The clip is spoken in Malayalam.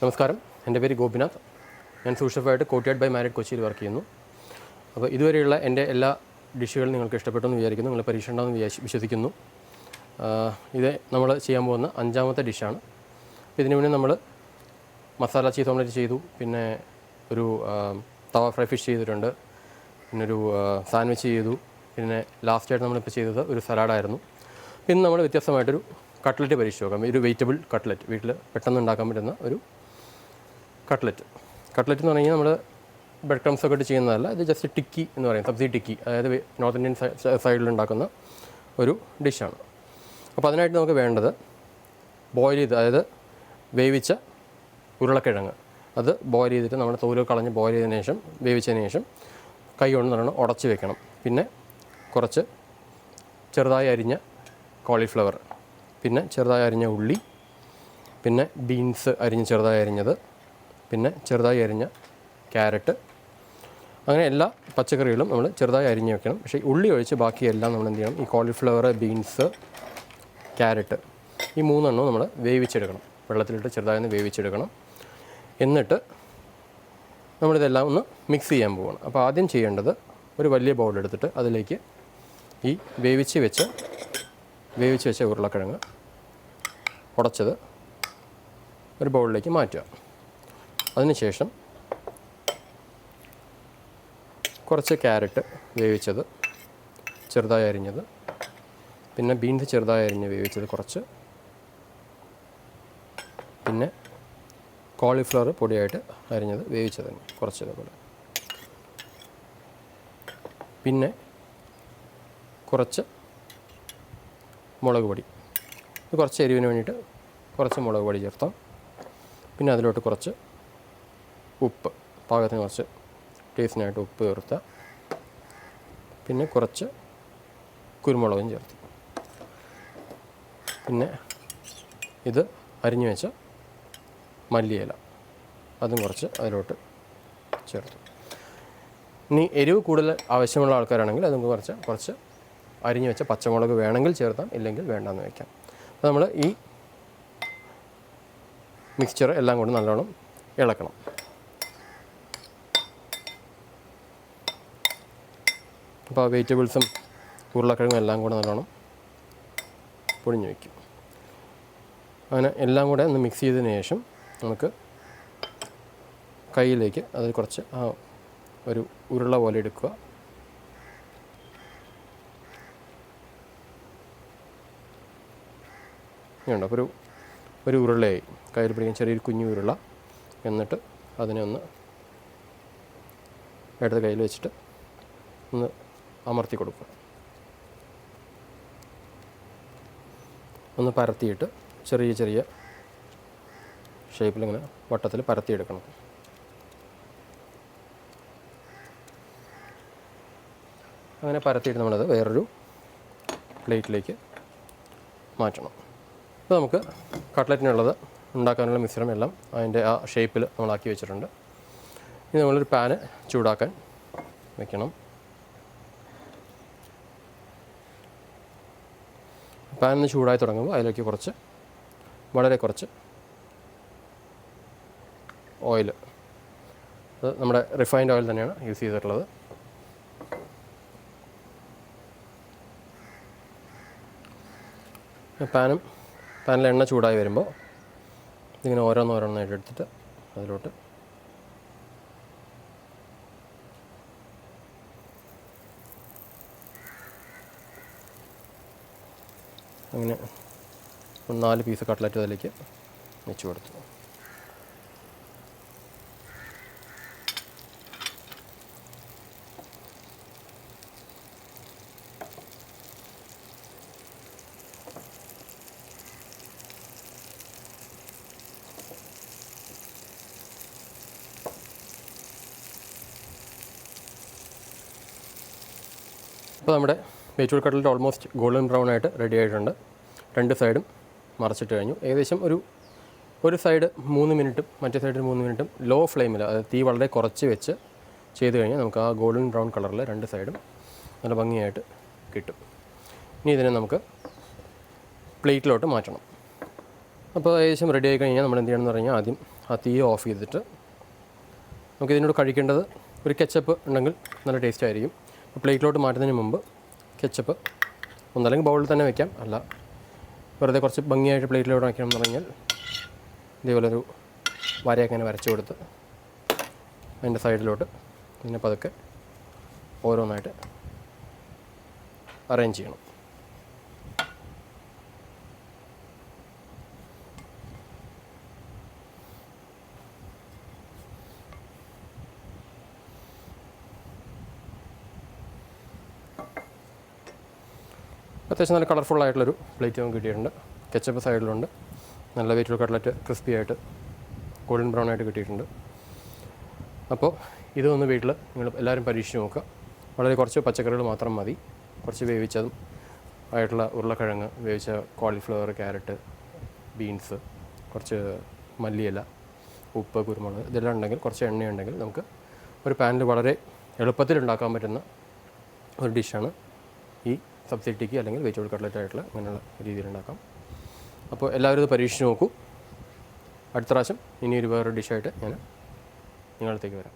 നമസ്കാരം, എൻ്റെ പേര് ഗോപിനാഥ്. ഞാൻ സൂസ് ഷെഫായിട്ട് കോർട്ട്യാർഡ് ബൈ മാരിയറ്റ് കൊച്ചിയിൽ വർക്ക് ചെയ്യുന്നു. അപ്പോൾ ഇതുവരെയുള്ള എൻ്റെ എല്ലാ ഡിഷുകളും നിങ്ങൾക്ക് ഇഷ്ടപ്പെട്ടു എന്ന് വിചാരിക്കുന്നു. നിങ്ങൾ പരീക്ഷ ഉണ്ടാകുമെന്ന് വിശ്വസിക്കുന്നു. ഇത് നമ്മൾ ചെയ്യാൻ പോകുന്ന 5ാമത്തെ ഡിഷാണ്. ഇതിനു മുന്നേ നമ്മൾ മസാല ചീസ് ഓംലെറ്റ് ചെയ്തു, പിന്നെ ഒരു തവ ഫ്രൈ ഫിഷ് ചെയ്തിട്ടുണ്ട്, പിന്നെ ഒരു സാൻഡ്വിച്ച് ചെയ്തു, പിന്നെ ലാസ്റ്റായിട്ട് നമ്മളിപ്പോൾ ചെയ്തത് ഒരു സലാഡായിരുന്നു. പിന്നെ നമ്മൾ വ്യത്യസ്തമായിട്ടൊരു കട്ട്ലറ്റ് പരീക്ഷിച്ച് നോക്കാം. ഒരു വെജിറ്റബിൾ കട്ട്ലറ്റ്, വീട്ടിൽ പെട്ടെന്ന് ഉണ്ടാക്കാൻ പറ്റുന്ന ഒരു കട്ട്ലറ്റ് എന്ന് പറഞ്ഞു കഴിഞ്ഞാൽ നമ്മൾ ബ്രെഡ് ക്രംസ് ഒക്കെ ഇട്ട് ചെയ്യുന്നതല്ല. ഇത് ജസ്റ്റ് ടിക്കി എന്ന് പറയും, സബ്സി ടിക്കി, അതായത് നോർത്ത് ഇന്ത്യൻ സൈഡിൽ ഉണ്ടാക്കുന്ന ഒരു ഡിഷാണ്. അപ്പോൾ അതിനായിട്ട് നമുക്ക് വേണ്ടത് ബോയിൽ ചെയ്ത്, അതായത് വേവിച്ച ഉരുളക്കിഴങ്ങ്, അത് ബോയിൽ ചെയ്തിട്ട് നമ്മൾ തോല് കളഞ്ഞ് ബോയിൽ ചെയ്തതിന് ശേഷം വേവിച്ചതിന് ശേഷം കൈ കൊണ്ട് നല്ലോണം ഉടച്ച് വെക്കണം. പിന്നെ കുറച്ച് ചെറുതായി അരിഞ്ഞ കോളിഫ്ലവർ, പിന്നെ ചെറുതായി അരിഞ്ഞ ഉള്ളി, പിന്നെ ബീൻസ് ചെറുതായി അരിഞ്ഞത്, പിന്നെ ചെറുതായി അരിഞ്ഞ ക്യാരറ്റ്, അങ്ങനെ എല്ലാ പച്ചക്കറികളും നമ്മൾ ചെറുതായി അരിഞ്ഞ് വെക്കണം. പക്ഷേ ഉള്ളി ഒഴിച്ച് ബാക്കിയെല്ലാം നമ്മൾ എന്ത് ചെയ്യണം, ഈ കോളിഫ്ലവർ, ബീൻസ്, ക്യാരറ്റ്, ഈ 3 നമ്മൾ വേവിച്ചെടുക്കണം. വെള്ളത്തിലിട്ട് ചെറുതായി വേവിച്ചെടുക്കണം. എന്നിട്ട് നമ്മളിതെല്ലാം ഒന്ന് മിക്സ് ചെയ്യാൻ പോവുകയാണ്. അപ്പോൾ ആദ്യം ചെയ്യേണ്ടത് ഒരു വലിയ ബൗൾ എടുത്തിട്ട് അതിലേക്ക് ഈ വേവിച്ച് വെച്ച ഉരുളക്കിഴങ്ങ് ഉടച്ചത് ഒരു ബൗളിലേക്ക് മാറ്റുക. അതിനുശേഷം കുറച്ച് ക്യാരറ്റ് വേവിച്ചത് ചെറുതായി അരിഞ്ഞത്, പിന്നെ ബീൻസ് ചെറുതായി അരിഞ്ഞ് വേവിച്ചത് കുറച്ച്, പിന്നെ കോളിഫ്ലവർ പൊടിയായിട്ട് അരിഞ്ഞത് വേവിച്ചത് കുറച്ചതുപോലെ, പിന്നെ കുറച്ച് മുളക് പൊടി, കുറച്ച് എരിവിന് വേണ്ടിയിട്ട് കുറച്ച് മുളക് പൊടി ചേർത്താം. പിന്നെ അതിലോട്ട് കുറച്ച് ഉപ്പ്, പാകത്തിന് കുറച്ച് ടേസ്റ്റിനായിട്ട് ഉപ്പ് ചേർത്താം. പിന്നെ കുറച്ച് കുരുമുളകും ചേർത്ത്, പിന്നെ ഇത് അരിഞ്ഞു വെച്ച മല്ലിയില അതും കുറച്ച് അതിലോട്ട് ചേർത്തു. ഇനി എരിവ് കൂടുതൽ ആവശ്യമുള്ള ആൾക്കാരാണെങ്കിൽ അതും കുറച്ച് അരിഞ്ഞു വെച്ച പച്ചമുളക് വേണമെങ്കിൽ ചേർത്താം, ഇല്ലെങ്കിൽ വേണ്ടാന്ന് വയ്ക്കാം. അപ്പോൾ നമ്മൾ ഈ മിക്സ്ചർ എല്ലാം കൂടി നല്ലോണം ഇളക്കണം. അപ്പോൾ വെജിറ്റബിൾസും ഉരുളക്കിഴങ്ങും എല്ലാം കൂടെ നല്ലോണം പൊടിഞ്ഞു വയ്ക്കും. അങ്ങനെ എല്ലാം കൂടെ ഒന്ന് മിക്സ് ചെയ്തതിന് ശേഷം നമുക്ക് കയ്യിലേക്ക് അത് കുറച്ച് ഒരു ഉരുള പോലെ എടുക്കുക. ഇങ്ങനെയുണ്ട്. അപ്പോൾ ഒരു ഉരുളയായി, കയ്യിൽ പിടിക്കാൻ ചെറിയൊരു കുഞ്ഞു ഉരുള. എന്നിട്ട് അതിനെ ഒന്ന് എടുത്ത് കയ്യിൽ വെച്ചിട്ട് ഒന്ന് അമർത്തി കൊടുക്കുക. ഒന്ന് പരത്തിയിട്ട് ചെറിയ ഷേപ്പിലിങ്ങനെ വട്ടത്തിൽ പരത്തിയെടുക്കണം. അങ്ങനെ പരത്തിയിട്ട് നമ്മളത് വേറൊരു പ്ലേറ്റിലേക്ക് മാറ്റണം. അപ്പോൾ നമുക്ക് കട്ട്ലറ്റിനുള്ളത് ഉണ്ടാക്കാനുള്ള മിശ്രണം എല്ലാം അതിൻ്റെ ആ ഷേപ്പിൽ നമ്മളാക്കി വെച്ചിട്ടുണ്ട്. ഇനി നമ്മളൊരു പാന് ചൂടാക്കാൻ വെക്കണം. പാനിന് ചൂടായി തുടങ്ങുമ്പോൾ അതിലേക്ക് വളരെ കുറച്ച് ഓയിൽ, അത് നമ്മുടെ റിഫൈൻഡ് ഓയിൽ തന്നെയാണ് യൂസ് ചെയ്തിട്ടുള്ളത്. പാനിൽ എണ്ണ ചൂടായി വരുമ്പോൾ ഇതിങ്ങനെ ഓരോന്നോരോന്നായിട്ട് എടുത്തിട്ട് അതിലോട്ട് അങ്ങനെ 4 പീസ് കട്ട്ലറ്റ് അതിലേക്ക് വെച്ച് കൊടുത്തു. അപ്പോൾ നമ്മുടെ vegetable cutlet almost golden brown ആയിട്ട് റെഡി ആയിട്ടുണ്ട്. 2 സൈഡും മറച്ചിട്ട് കഴിഞ്ഞു. ഏകദേശം ഒരു സൈഡ് 3 മിനിറ്റും മറ്റേ സൈഡിൽ 3 മിനിറ്റും ലോ ഫ്ലെയിമിൽ, അതായത് തീ വളരെ കുറച്ച് വെച്ച് ചെയ്ത് കഴിഞ്ഞാൽ നമുക്ക് ആ ഗോൾഡൻ ബ്രൗൺ കളറിൽ 2 സൈഡും നല്ല ഭംഗിയായിട്ട് കിട്ടും. ഇനി ഇതിനെ നമുക്ക് പ്ലേറ്റിലോട്ട് മാറ്റണം. അപ്പോൾ ഏകദേശം റെഡി ആയി കഴിഞ്ഞാൽ നമ്മൾ എന്ത് ചെയ്യണമെന്ന് പറഞ്ഞാൽ ആദ്യം ആ തീ ഓഫ് ചെയ്തിട്ട് നമുക്ക് ഇതിനോട് കഴിക്കേണ്ടത് ഒരു കെച്ചപ്പ് ഉണ്ടെങ്കിൽ നല്ല ടേസ്റ്റ് ആയിരിക്കും. പ്ലേറ്റിലോട്ട് മാറ്റുന്നതിന് മുമ്പ് കെച്ചപ്പ് ഒന്നല്ലെങ്കിൽ ബൗളിൽ തന്നെ വെക്കാം, അല്ല വെറുതെ കുറച്ച് ഭംഗിയായിട്ട് പ്ലേറ്റിലോട്ട് വയ്ക്കണം എന്ന് പറഞ്ഞാൽ ഇതേപോലൊരു വരയൊക്കെ ഇങ്ങനെ വരച്ച് കൊടുത്ത് അതിൻ്റെ സൈഡിലോട്ട് പിന്നെ പതുക്കെ ഓരോന്നായിട്ട് അറേഞ്ച് ചെയ്യണം. അത്യാവശ്യം നല്ല കളർഫുള്ളായിട്ടുള്ളൊരു പ്ലേറ്റ് നമുക്ക് കിട്ടിയിട്ടുണ്ട്. കെച്ചപ്പ് സൈഡിലുണ്ട്, നല്ല വെജിറ്റബിൾ കട്ട്ലറ്റ് ക്രിസ്പി ആയിട്ട് ഗോൾഡൻ ബ്രൗൺ ആയിട്ട് കിട്ടിയിട്ടുണ്ട്. അപ്പോൾ ഇതൊന്ന് വീട്ടിൽ നിങ്ങൾ എല്ലാവരും പരീക്ഷിച്ച് നോക്കുക. വളരെ കുറച്ച് പച്ചക്കറികൾ മാത്രം മതി. കുറച്ച് വേവിച്ചതും ആയിട്ടുള്ള ഉരുളക്കിഴങ്ങ്, വേവിച്ച കോളിഫ്ലവർ, ക്യാരറ്റ്, ബീൻസ്, കുറച്ച് മല്ലിയില, ഉപ്പ്, കുരുമുളക് ഇതെല്ലാം ഉണ്ടെങ്കിൽ, കുറച്ച് എണ്ണയുണ്ടെങ്കിൽ നമുക്ക് ഒരു പാനിൽ വളരെ എളുപ്പത്തിൽ ഉണ്ടാക്കാൻ പറ്റുന്ന ഒരു ഡിഷാണ് ഈ സബ്സി ടിക്കി അല്ലെങ്കിൽ വെജിറ്റബിൾ കട്ട്ലറ്റ് ആയിട്ടുള്ള അങ്ങനെയുള്ള രീതിയിൽ ഉണ്ടാക്കാം. അപ്പോൾ എല്ലാവരും ഇത് പരീക്ഷിച്ച് നോക്കൂ. അടുത്ത പ്രാവശ്യം ഇനിയൊരു വേറൊരു ഡിഷായിട്ട് ഞാൻ നിങ്ങളടുത്തേക്ക് വരാം.